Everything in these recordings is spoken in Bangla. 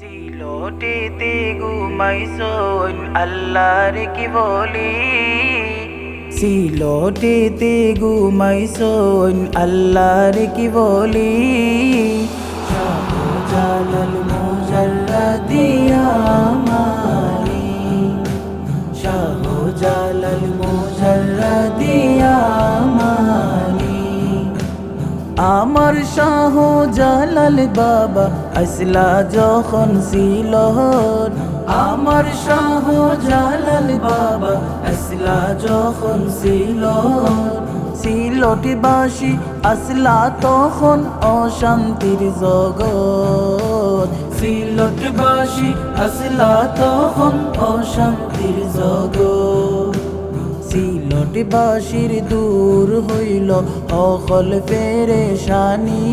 সিলোটেতে ঘুমাইছন আল্লাহর কি বলি, সিলোটেতে ঘুমাইছন আল্লাহর কি বলি। শাহজালাল মুজাররাদি আমানি, শাহজালাল মুজাররাদি আমানি। আমার শাহজালাল বাবা আসলা যখন সিলোট, আমার শাহজালাল বাবা আসলা যখন সিলোট। সিলোটবাসী আসলা তখন অশান্তির জগৎ, সিলোটবাসী আসলা তখন অশান্তির জগৎ। সিলোটবাসীর দূর হইল অকল পেরেশানি,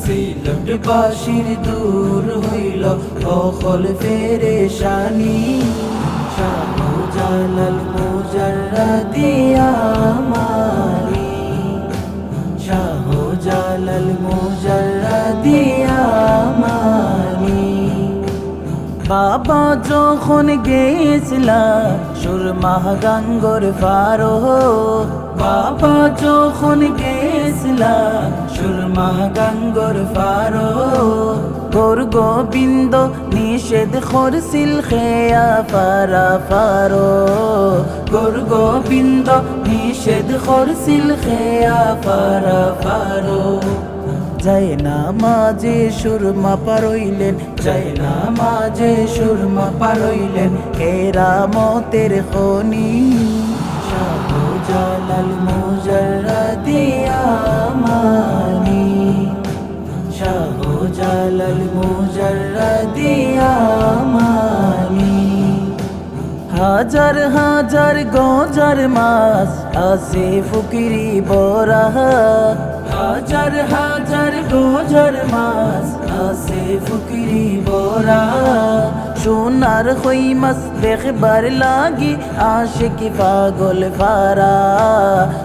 সিলোটবাসীর দূর হইল অকল পেরেশানি। শাহজালাল মুজাররাদি আমানি, শাহজালাল মুজাররাদি আমানি। বাবা যখন গেছিলা সুরমা গাঙ্গর পারো, বাবা যখন গেছিলা সুরমা গাঙ্গর পারো। গোর গোবিন্দ নিষেধ করছিল খেয়া পারা পারো, গোর গোবিন্দ নিষেধ করছিল খেয়া পারা পারো। যায় না মাঝে সুরমা পারইলেন, যায় না মাঝে সুরমা পারইলেন কেরামতের খনি। শাহজালাল মুজাররাদি আমানি, শাহজালাল মুজাররাদি আমানি। হাজার হাজার গজার মাস আসে ফকিরি বরা, হাজার হাজার গজার মাস আসে ফকিরি বরা। সোনার কই মাছ দেখবার লাগি আশিকি পাগল পারা,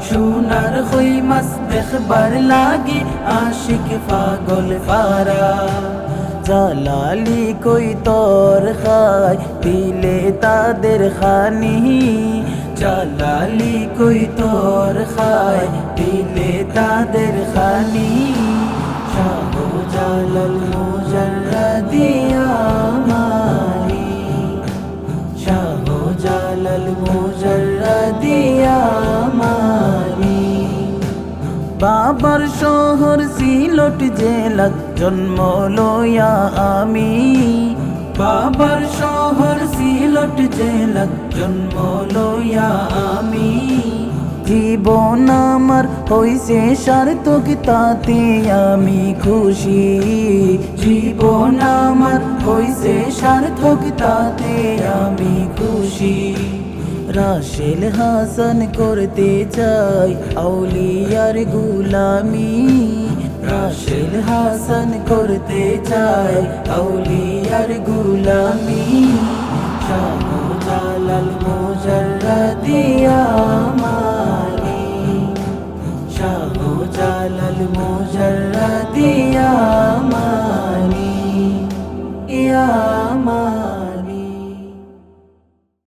সোনার কই মাছ দেখবার লাগি আশিকি পাগল পারা। জালালি কই তোর খায় দিলে তাদের খানি, জালালি কই তোর খায় দিলে তাদের খানি। শাহজালাল মুজাররাদি আমানি, শাহজালাল মুজাররাদি আমানি। বাবার শহর সিলোট জেলাত জন্ম লয়া আমি, বাবার শহর সিলোট জেলাত জন্ম লয়া আমি। জীবন আমার হইছে সার্থক তাতে আমি খুশি, জীবন আমার হইছে সার্থক তাতে আমি খুশি। রাসেল হাসান করতে চাই আউলিয়ার গুলামি, রাসেল হাসান করতে চাই আউলিয়ার গুলামি। শাহজালাল মুজাররাদি